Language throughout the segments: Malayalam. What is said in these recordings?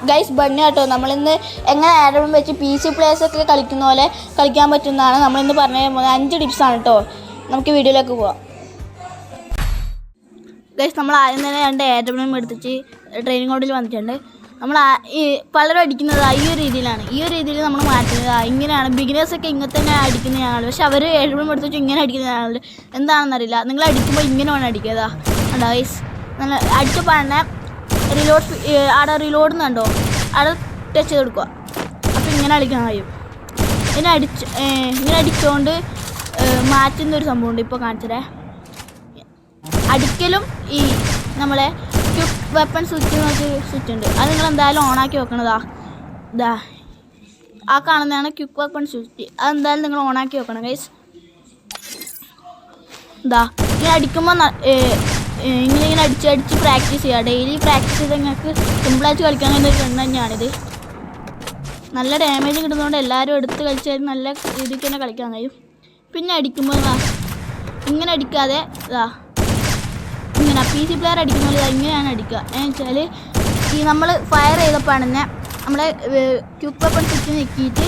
ഗൈസ് ബണ്ണി കേട്ടോ. നമ്മളിന്ന് എങ്ങനെ ആഡം വെച്ച് PC players ഒക്കെ കളിക്കുന്ന പോലെ കളിക്കാൻ പറ്റുന്നതാണ് നമ്മളിന്ന് പറഞ്ഞ 5 ടിപ്സാണ് കേട്ടോ. നമുക്ക് വീഡിയോയിലേക്ക് പോവാം. ഗൈസ് നമ്മൾ ആദ്യം തന്നെ 2 ആഡം എടുത്തിട്ട് ട്രെയിനിങ് മോഡിൽ വന്നിട്ടുണ്ട്. നമ്മൾ ഈ പലരും അടിക്കുന്നത് ഈ ഒരു രീതിയിലാണ്. ഈ ഒരു രീതിയിൽ നമ്മൾ മാറ്റുന്നത് ഇങ്ങനെയാണ്. ബിഗിനേഴ്സൊക്കെ ഇങ്ങനെ തന്നെ അടിക്കുന്നതാണ്. പക്ഷെ അവർ ആഡം എടുത്തിട്ട് ഇങ്ങനെ അടിക്കുന്നതാണ്. എന്താണെന്നറിയില്ല. നിങ്ങൾ അടിക്കുമ്പോൾ ഇങ്ങനെ വേണം അടിക്കുക. ഉണ്ടോ ഗൈസ്? നല്ല അടിച്ച് പറഞ്ഞ റിലോഡ് അവിടെ റിലോഡ് എന്നുണ്ടോ അവിടെ ടച്ച് ചെയ്ത് കൊടുക്കുക. അപ്പോൾ ഇങ്ങനെ അടിക്കാൻ കഴിയും. ഇങ്ങനെ അടിച്ചുകൊണ്ട് മാറ്റുന്നൊരു സംഭവമുണ്ട്. ഇപ്പോൾ കാണിച്ചതേ അടിക്കലും ഈ നമ്മളെ ക്വിക്ക് വെപ്പൺ സ്വിച്ച് ഉണ്ട്. അത് നിങ്ങൾ എന്തായാലും ഓണാക്കി വെക്കണതാ. ആ കാണുന്നതാണ് ക്വിക്ക് വെപ്പൺ സ്വിച്ച്. അതെന്തായാലും നിങ്ങൾ ഓണാക്കി വെക്കണം ഗൈസ്. ഇങ്ങനെ അടിക്കുമ്പോൾ ഇങ്ങനെ അടിച്ച് പ്രാക്ടീസ് ചെയ്യുക. ഡെയിലി പ്രാക്ടീസ് ചെയ്ത് നിങ്ങൾക്ക് സിമ്പിളായിട്ട് കളിക്കാൻ കഴിയുന്ന ഒരു ഗൺ തന്നെയാണിത്. നല്ല ഡാമേജ് കിട്ടുന്നതുകൊണ്ട് എല്ലാവരും എടുത്ത് കളിച്ചാൽ നല്ല രീതിക്ക് തന്നെ കളിക്കാൻ കഴിയും. പിന്നെ അടിക്കുമ്പോൾ ഇങ്ങനെ അടിക്കാതെ ഇങ്ങനെ PC പ്ലെയർ അടിക്കുന്ന പോലെ ഇങ്ങനെയാണ് അടിക്കുക. എന്ന് വെച്ചാൽ ഈ നമ്മൾ ഫയർ ചെയ്തപ്പോൾ തന്നെ നമ്മളെ ക്വിക്ക് വെപ്പൺ സ്വിച്ച് ഞെക്കിയിട്ട്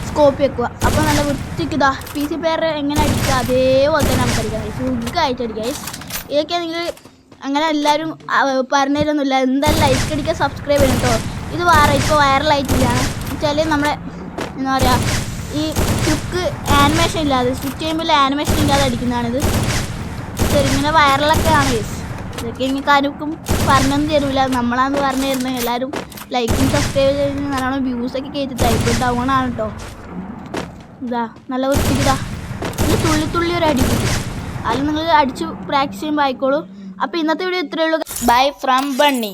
സ്കോപ്പ് വെക്കുക. അപ്പോൾ നല്ല വൃത്തിക്ക് PC പ്ലെയർ എങ്ങനെ അടിക്കുക അതേപോലെ തന്നെ നമുക്ക് അടിക്കാം. സുഖമായിട്ട് അടിക്കുക. ഇതൊക്കെ നിങ്ങൾ അങ്ങനെ എല്ലാവരും പറഞ്ഞു തരുന്നില്ല. എന്തായാലും ലൈക്ക് അടിക്കുക, സബ്സ്ക്രൈബ് ചെയ്യണം കേട്ടോ. ഇത് ഇപ്പോൾ വൈറലായിട്ടില്ലാണ് വെച്ചാൽ നമ്മളെ എന്താ പറയുക ഈ ക്വിക്ക് ആനിമേഷൻ ഇല്ലാതെ സ്വിച്ച് ചെയ്യുമ്പോൾ ആനിമേഷൻ ഇല്ലാതെ അടിക്കുന്നതാണിത്. ഇങ്ങനെ വൈറലൊക്കെ ആണ് ഗൈസ്. ഇതൊക്കെ എനിക്ക് ആർക്കും പറഞ്ഞൊന്നും തരില്ല. നമ്മളാന്ന് പറഞ്ഞു തരുന്നത്. എല്ലാവരും ലൈക്കും സബ്സ്ക്രൈബ് ചെയ്ത് നല്ലോണം വ്യൂസൊക്കെ കയറ്റിട്ടായി. ഇപ്പോൾ ഡൗൺ ആണ് കേട്ടോ. നല്ല വൃത്തിക്ക് ഇത് തുള്ളി ഒരു അടി കിട്ടും. അതിൽ നിങ്ങൾ അടിച്ച് പ്രാക്ടീസ് ചെയ്യുമ്പോൾ ആയിക്കോളൂ. അപ്പോൾ ഇന്നത്തെ വീഡിയോ ഇത്രയേ ഉള്ളൂ. Bye from bunny.